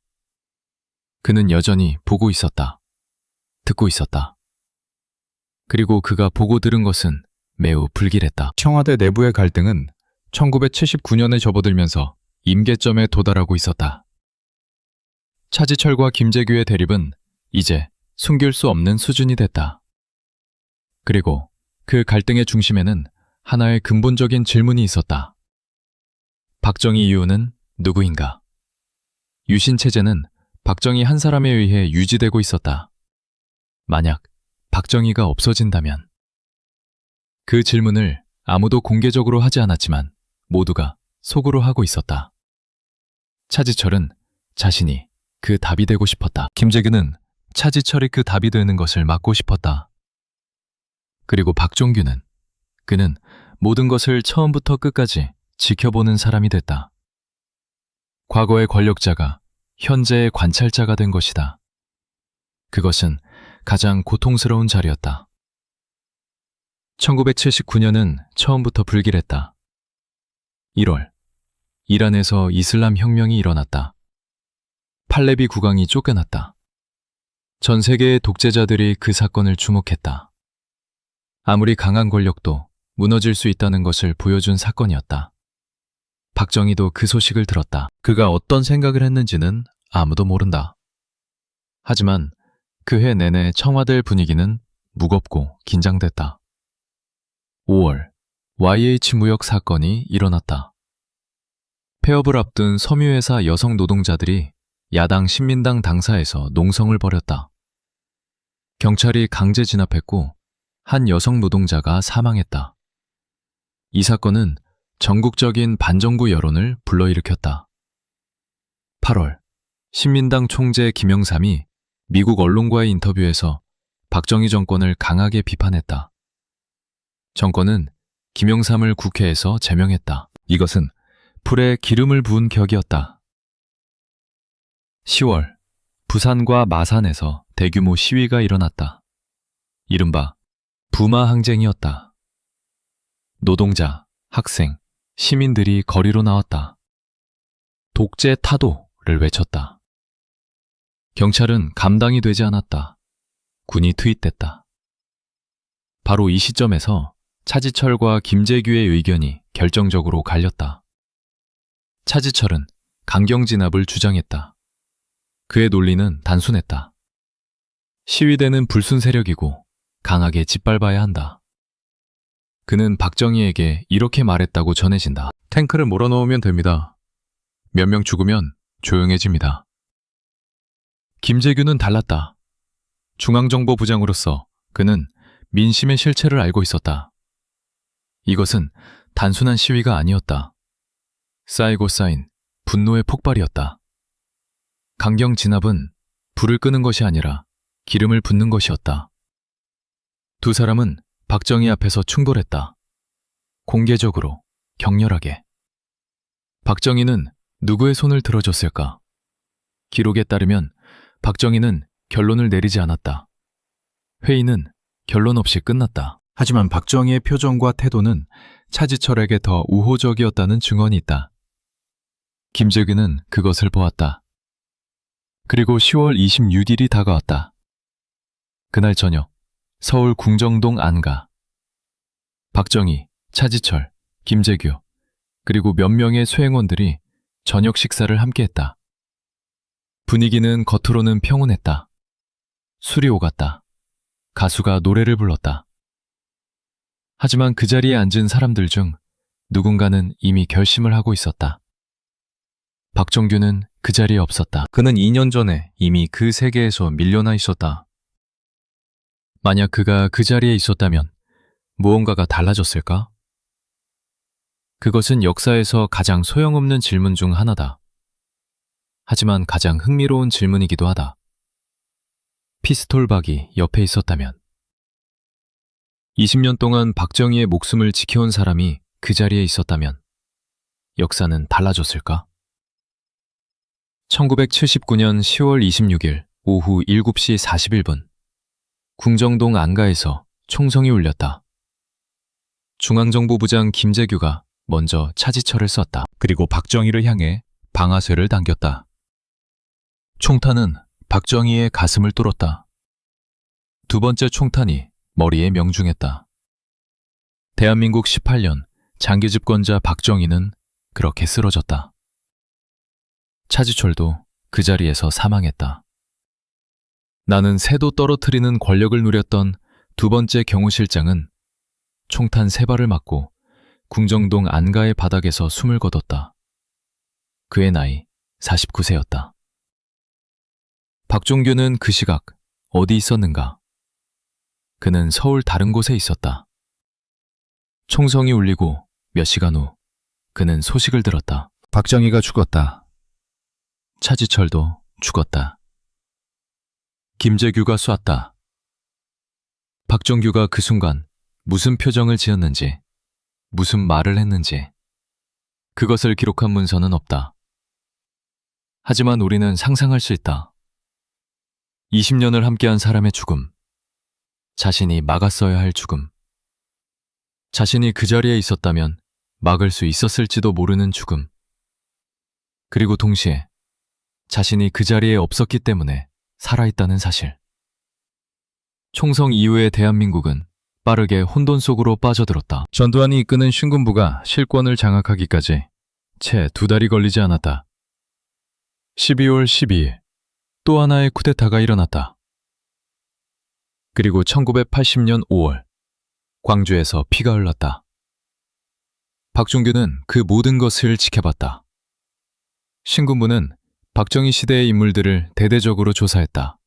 그는 여전히 보고 있었다. 듣고 있었다. 그리고 그가 보고 들은 것은 매우 불길했다. 청와대 내부의 갈등은 1979년에 접어들면서 임계점에 도달하고 있었다. 차지철과 김재규의 대립은 이제 숨길 수 없는 수준이 됐다. 그리고 그 갈등의 중심에는 하나의 근본적인 질문이 있었다. 박정희 이후는 누구인가? 유신체제는 박정희 한 사람에 의해 유지되고 있었다. 만약 박정희가 없어진다면? 그 질문을 아무도 공개적으로 하지 않았지만 모두가 속으로 하고 있었다. 차지철은 자신이 그 답이 되고 싶었다. 김재규는 차지철이 그 답이 되는 것을 막고 싶었다. 그리고 박종규는 그는 모든 것을 처음부터 끝까지 지켜보는 사람이 됐다. 과거의 권력자가 현재의 관찰자가 된 것이다. 그것은 가장 고통스러운 자리였다. 1979년은 처음부터 불길했다. 1월, 이란에서 이슬람 혁명이 일어났다. 팔레비 국왕이 쫓겨났다. 전 세계의 독재자들이 그 사건을 주목했다. 아무리 강한 권력도 무너질 수 있다는 것을 보여준 사건이었다. 박정희도 그 소식을 들었다. 그가 어떤 생각을 했는지는 아무도 모른다. 하지만 그 해 내내 청와대 분위기는 무겁고 긴장됐다. 5월, YH 무역 사건이 일어났다. 폐업을 앞둔 섬유회사 여성 노동자들이 야당 신민당 당사에서 농성을 벌였다. 경찰이 강제 진압했고 한 여성 노동자가 사망했다. 이 사건은 전국적인 반정부 여론을 불러일으켰다. 8월, 신민당 총재 김영삼이 미국 언론과의 인터뷰에서 박정희 정권을 강하게 비판했다. 정권은 김영삼을 국회에서 제명했다. 이것은 불에 기름을 부은 격이었다. 10월, 부산과 마산에서 대규모 시위가 일어났다. 이른바 부마항쟁이었다. 노동자, 학생, 시민들이 거리로 나왔다. 독재 타도를 외쳤다. 경찰은 감당이 되지 않았다. 군이 투입됐다. 바로 이 시점에서 차지철과 김재규의 의견이 결정적으로 갈렸다. 차지철은 강경진압을 주장했다. 그의 논리는 단순했다. 시위대는 불순 세력이고 강하게 짓밟아야 한다. 그는 박정희에게 이렇게 말했다고 전해진다. 탱크를 몰아넣으면 됩니다. 몇 명 죽으면 조용해집니다. 김재규는 달랐다. 중앙정보부장으로서 그는 민심의 실체를 알고 있었다. 이것은 단순한 시위가 아니었다. 쌓이고 쌓인 분노의 폭발이었다. 강경 진압은 불을 끄는 것이 아니라 기름을 붓는 것이었다. 두 사람은 박정희 앞에서 충돌했다. 공개적으로, 격렬하게. 박정희는 누구의 손을 들어줬을까? 기록에 따르면 박정희는 결론을 내리지 않았다. 회의는 결론 없이 끝났다. 하지만 박정희의 표정과 태도는 차지철에게 더 우호적이었다는 증언이 있다. 김재규는 그것을 보았다. 그리고 10월 26일이 다가왔다. 그날 저녁, 서울 궁정동 안가. 박정희, 차지철, 김재규, 그리고 몇 명의 수행원들이 저녁 식사를 함께했다. 분위기는 겉으로는 평온했다. 술이 오갔다. 가수가 노래를 불렀다. 하지만 그 자리에 앉은 사람들 중 누군가는 이미 결심을 하고 있었다. 박정규는 그 자리에 없었다. 그는 2년 전에 이미 그 세계에서 밀려나 있었다. 만약 그가 그 자리에 있었다면 무언가가 달라졌을까? 그것은 역사에서 가장 소용없는 질문 중 하나다. 하지만 가장 흥미로운 질문이기도 하다. 피스톨박이 옆에 있었다면. 20년 동안 박정희의 목숨을 지켜온 사람이 그 자리에 있었다면 역사는 달라졌을까? 1979년 10월 26일 오후 7시 41분 궁정동 안가에서 총성이 울렸다. 중앙정보부장 김재규가 먼저 차지철을 쐈다. 그리고 박정희를 향해 방아쇠를 당겼다. 총탄은 박정희의 가슴을 뚫었다. 두 번째 총탄이 머리에 명중했다. 대한민국 18년 장기 집권자 박정희는 그렇게 쓰러졌다. 차지철도 그 자리에서 사망했다. 나는 새도 떨어뜨리는 권력을 누렸던 두 번째 경호실장은 총탄 3발을 맞고 궁정동 안가의 바닥에서 숨을 거뒀다. 그의 나이 49세였다. 박종규는 그 시각 어디 있었는가? 그는 서울 다른 곳에 있었다. 총성이 울리고 몇 시간 후 그는 소식을 들었다. 박정희가 죽었다. 차지철도 죽었다. 김재규가 쐈다. 박정규가 그 순간 무슨 표정을 지었는지, 무슨 말을 했는지 그것을 기록한 문서는 없다. 하지만 우리는 상상할 수 있다. 20년을 함께한 사람의 죽음, 자신이 막았어야 할 죽음, 자신이 그 자리에 있었다면 막을 수 있었을지도 모르는 죽음, 그리고 동시에 자신이 그 자리에 없었기 때문에 살아있다는 사실. 총성 이후의 대한민국은 빠르게 혼돈 속으로 빠져들었다. 전두환이 이끄는 신군부가 실권을 장악하기까지 채 2달이 걸리지 않았다. 12월 12일 또 하나의 쿠데타가 일어났다. 그리고 1980년 5월 광주에서 피가 흘렀다. 박종규는 그 모든 것을 지켜봤다. 신군부는 박정희 시대의 인물들을 대대적으로 조사했다.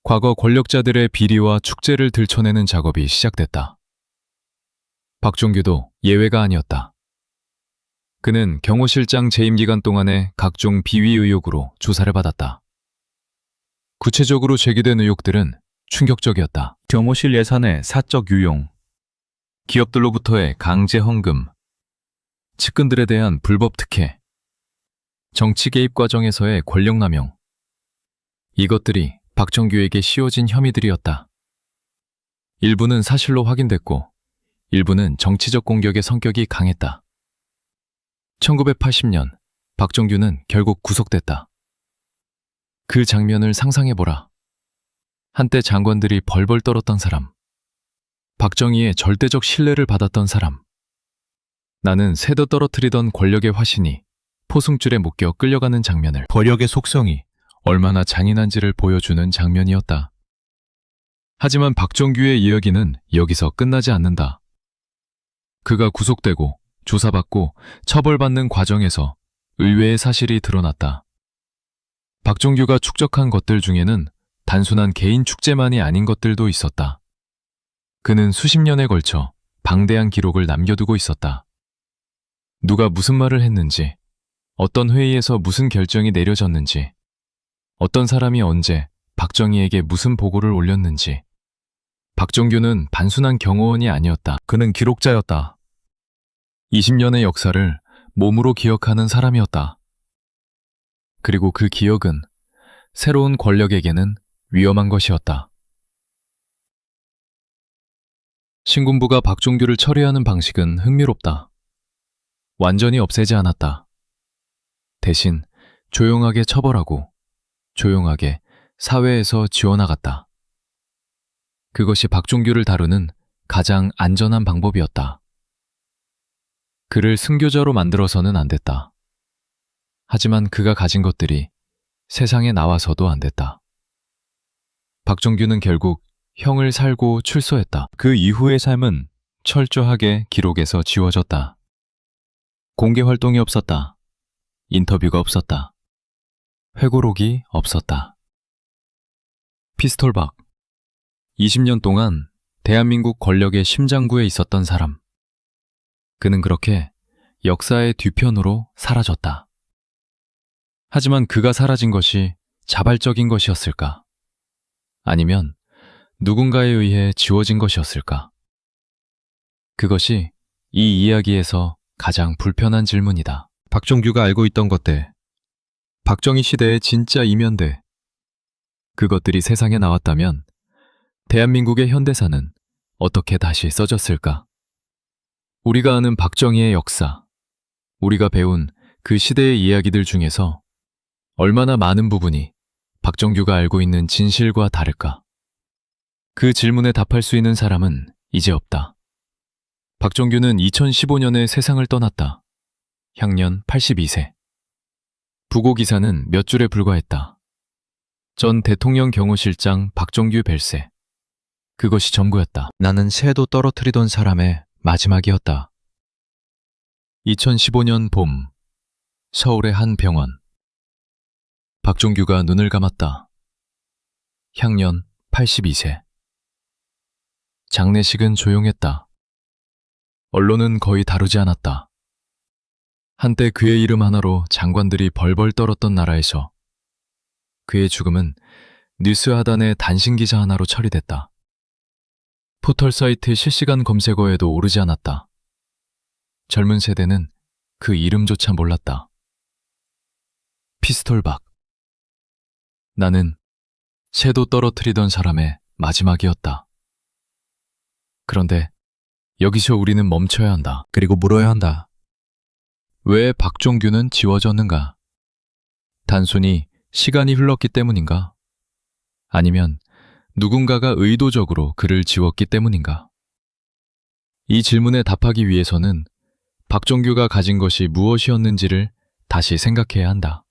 과거 권력자들의 비리와 축제를 들춰내는 작업이 시작됐다. 박종규도 예외가 아니었다. 그는 경호실장 재임 기간 동안의 각종 비위 의혹으로 조사를 받았다. 구체적으로 제기된 의혹들은 충격적이었다. 경호실 예산의 사적 유용, 기업들로부터의 강제 헌금, 측근들에 대한 불법 특혜, 정치 개입 과정에서의 권력 남용. 이것들이 박정규에게 씌워진 혐의들이었다. 일부는 사실로 확인됐고 일부는 정치적 공격의 성격이 강했다. 1980년 박정규는 결국 구속됐다. 그 장면을 상상해보라. 한때 장관들이 벌벌 떨었던 사람, 박정희의 절대적 신뢰를 받았던 사람. 나는 새도 떨어뜨리던 권력의 화신이 포승줄에 묶여 끌려가는 장면을, 권력의 속성이 얼마나 잔인한지를 보여주는 장면이었다. 하지만 박정규의 이야기는 여기서 끝나지 않는다. 그가 구속되고 조사받고 처벌받는 과정에서 의외의 사실이 드러났다. 박정규가 축적한 것들 중에는 단순한 개인 축제만이 아닌 것들도 있었다. 그는 수십 년에 걸쳐 방대한 기록을 남겨두고 있었다. 누가 무슨 말을 했는지, 어떤 회의에서 무슨 결정이 내려졌는지, 어떤 사람이 언제 박정희에게 무슨 보고를 올렸는지. 박정규는 단순한 경호원이 아니었다. 그는 기록자였다. 20년의 역사를 몸으로 기억하는 사람이었다. 그리고 그 기억은 새로운 권력에게는 위험한 것이었다. 신군부가 박종규를 처리하는 방식은 흥미롭다. 완전히 없애지 않았다. 대신 조용하게 처벌하고 조용하게 사회에서 지워나갔다. 그것이 박종규를 다루는 가장 안전한 방법이었다. 그를 순교자로 만들어서는 안 됐다. 하지만 그가 가진 것들이 세상에 나와서도 안 됐다. 박종규는 결국 형을 살고 출소했다. 그 이후의 삶은 철저하게 기록에서 지워졌다. 공개 활동이 없었다. 인터뷰가 없었다. 회고록이 없었다. 피스톨박. 20년 동안 대한민국 권력의 심장구에 있었던 사람. 그는 그렇게 역사의 뒤편으로 사라졌다. 하지만 그가 사라진 것이 자발적인 것이었을까? 아니면 누군가에 의해 지워진 것이었을까? 그것이 이 이야기에서 가장 불편한 질문이다. 박종규가 알고 있던 것들, 박정희 시대의 진짜 이면들, 그것들이 세상에 나왔다면 대한민국의 현대사는 어떻게 다시 써졌을까? 우리가 아는 박정희의 역사, 우리가 배운 그 시대의 이야기들 중에서 얼마나 많은 부분이 박정규가 알고 있는 진실과 다를까? 그 질문에 답할 수 있는 사람은 이제 없다. 박정규는 2015년에 세상을 떠났다. 향년 82세. 부고 기사는 몇 줄에 불과했다. 전 대통령 경호실장 박정규 별세. 그것이 전부였다. 나는 새도 떨어뜨리던 사람의 마지막이었다. 2015년 봄, 서울의 한 병원. 박종규가 눈을 감았다. 향년 82세. 장례식은 조용했다. 언론은 거의 다루지 않았다. 한때 그의 이름 하나로 장관들이 벌벌 떨었던 나라에서 그의 죽음은 뉴스 하단의 단신 기사 하나로 처리됐다. 포털 사이트 실시간 검색어에도 오르지 않았다. 젊은 세대는 그 이름조차 몰랐다. 피스톨박. 나는 새도 떨어뜨리던 사람의 마지막이었다. 그런데 여기서 우리는 멈춰야 한다. 그리고 물어야 한다. 왜 박종규는 지워졌는가? 단순히 시간이 흘렀기 때문인가? 아니면 누군가가 의도적으로 그를 지웠기 때문인가? 이 질문에 답하기 위해서는 박종규가 가진 것이 무엇이었는지를 다시 생각해야 한다.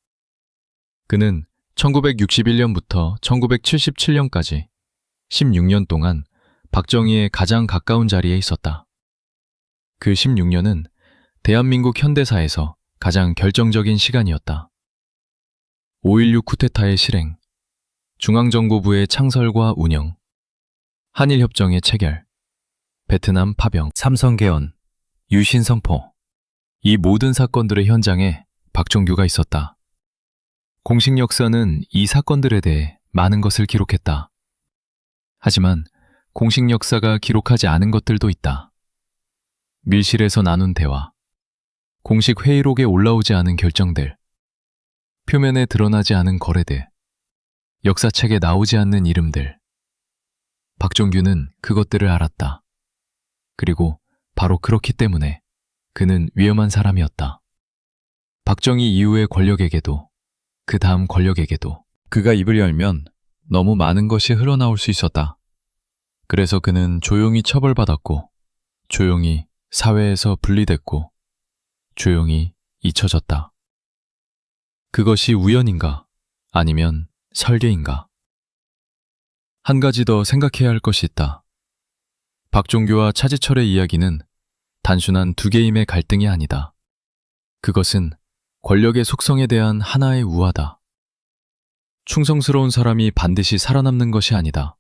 그는 1961년부터 1977년까지 16년 동안 박정희의 가장 가까운 자리에 있었다. 그 16년은 대한민국 현대사에서 가장 결정적인 시간이었다. 5.16 쿠데타의 실행, 중앙정보부의 창설과 운영, 한일협정의 체결, 베트남 파병, 삼성개헌, 유신 선포, 이 모든 사건들의 현장에 박종규가 있었다. 공식 역사는 이 사건들에 대해 많은 것을 기록했다. 하지만 공식 역사가 기록하지 않은 것들도 있다. 밀실에서 나눈 대화, 공식 회의록에 올라오지 않은 결정들, 표면에 드러나지 않은 거래들, 역사책에 나오지 않는 이름들. 박종규는 그것들을 알았다. 그리고 바로 그렇기 때문에 그는 위험한 사람이었다. 박정희 이후의 권력에게도, 그 다음 권력에게도 그가 입을 열면 너무 많은 것이 흘러나올 수 있었다. 그래서 그는 조용히 처벌받았고, 조용히 사회에서 분리됐고, 조용히 잊혀졌다. 그것이 우연인가? 아니면 설계인가? 한 가지 더 생각해야 할 것이 있다. 박종규와 차지철의 이야기는 단순한 두 개임의 갈등이 아니다. 그것은 권력의 속성에 대한 하나의 우화다. 충성스러운 사람이 반드시 살아남는 것이 아니다.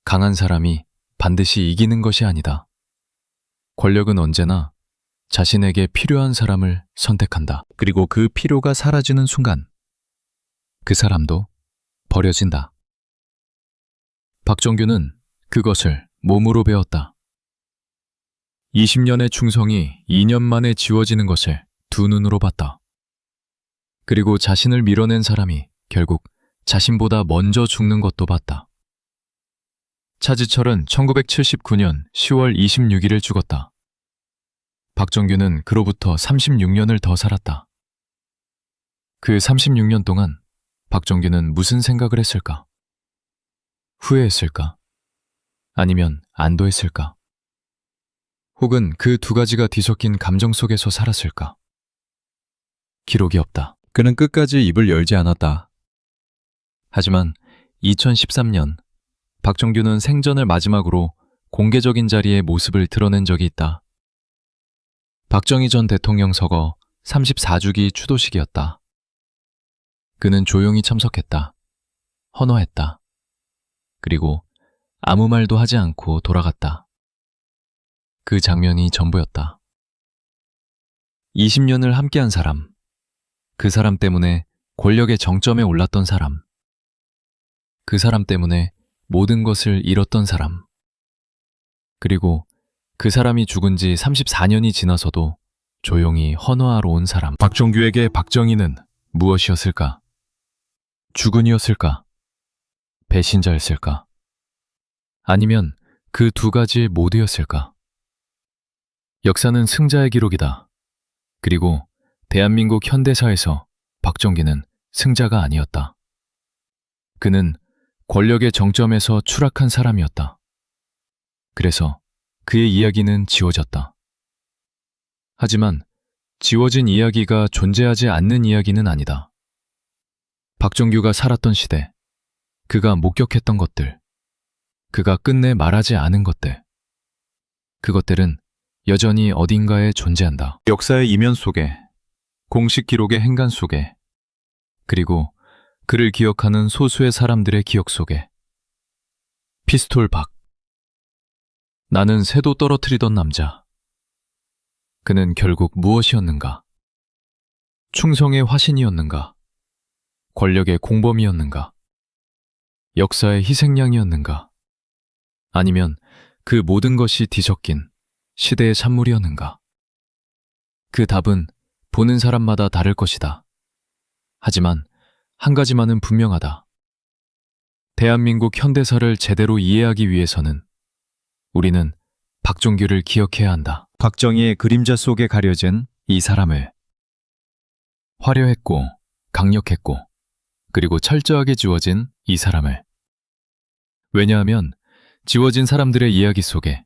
강한 사람이 반드시 이기는 것이 아니다. 권력은 언제나 자신에게 필요한 사람을 선택한다. 그리고 그 필요가 사라지는 순간 그 사람도 버려진다. 박종규는 그것을 몸으로 배웠다. 20년의 충성이 2년 만에 지워지는 것을 두 눈으로 봤다. 그리고 자신을 밀어낸 사람이 결국 자신보다 먼저 죽는 것도 봤다. 차지철은 1979년 10월 26일에 죽었다. 박종규는 그로부터 36년을 더 살았다. 그 36년 동안 박종규는 무슨 생각을 했을까? 후회했을까? 아니면 안도했을까? 혹은 그 두 가지가 뒤섞인 감정 속에서 살았을까? 기록이 없다. 그는 끝까지 입을 열지 않았다. 하지만 2013년 박종규는 생전을 마지막으로 공개적인 자리에 모습을 드러낸 적이 있다. 박정희 전 대통령 서거 34주기 추도식이었다. 그는 조용히 참석했다. 헌화했다. 그리고 아무 말도 하지 않고 돌아갔다. 그 장면이 전부였다. 20년을 함께한 사람, 그 사람 때문에 권력의 정점에 올랐던 사람, 그 사람 때문에 모든 것을 잃었던 사람, 그리고 그 사람이 죽은 지 34년이 지나서도 조용히 헌화하러 온 사람. 박종규에게 박정희는 무엇이었을까? 주군이었을까? 배신자였을까? 아니면 그 두 가지 모두였을까? 역사는 승자의 기록이다. 그리고 대한민국 현대사에서 박종기는 승자가 아니었다. 그는 권력의 정점에서 추락한 사람이었다. 그래서 그의 이야기는 지워졌다. 하지만 지워진 이야기가 존재하지 않는 이야기는 아니다. 박종규가 살았던 시대, 그가 목격했던 것들, 그가 끝내 말하지 않은 것들, 그것들은 여전히 어딘가에 존재한다. 역사의 이면 속에, 공식 기록의 행간 속에, 그리고 그를 기억하는 소수의 사람들의 기억 속에. 피스톨 박. 나는 새도 떨어뜨리던 남자. 그는 결국 무엇이었는가? 충성의 화신이었는가? 권력의 공범이었는가? 역사의 희생양이었는가? 아니면 그 모든 것이 뒤섞인 시대의 산물이었는가? 그 답은 보는 사람마다 다를 것이다. 하지만 한 가지만은 분명하다. 대한민국 현대사를 제대로 이해하기 위해서는 우리는 박종규를 기억해야 한다. 박정희의 그림자 속에 가려진 이 사람을. 화려했고 강력했고 그리고 철저하게 지워진 이 사람을. 왜냐하면 지워진 사람들의 이야기 속에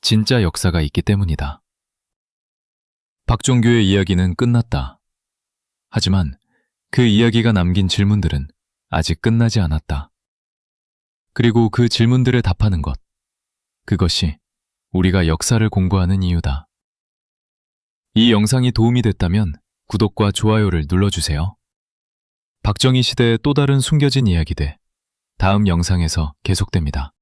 진짜 역사가 있기 때문이다. 박종규의 이야기는 끝났다. 하지만 그 이야기가 남긴 질문들은 아직 끝나지 않았다. 그리고 그 질문들에 답하는 것, 그것이 우리가 역사를 공부하는 이유다. 이 영상이 도움이 됐다면 구독과 좋아요를 눌러주세요. 박정희 시대의 또 다른 숨겨진 이야기들, 다음 영상에서 계속됩니다.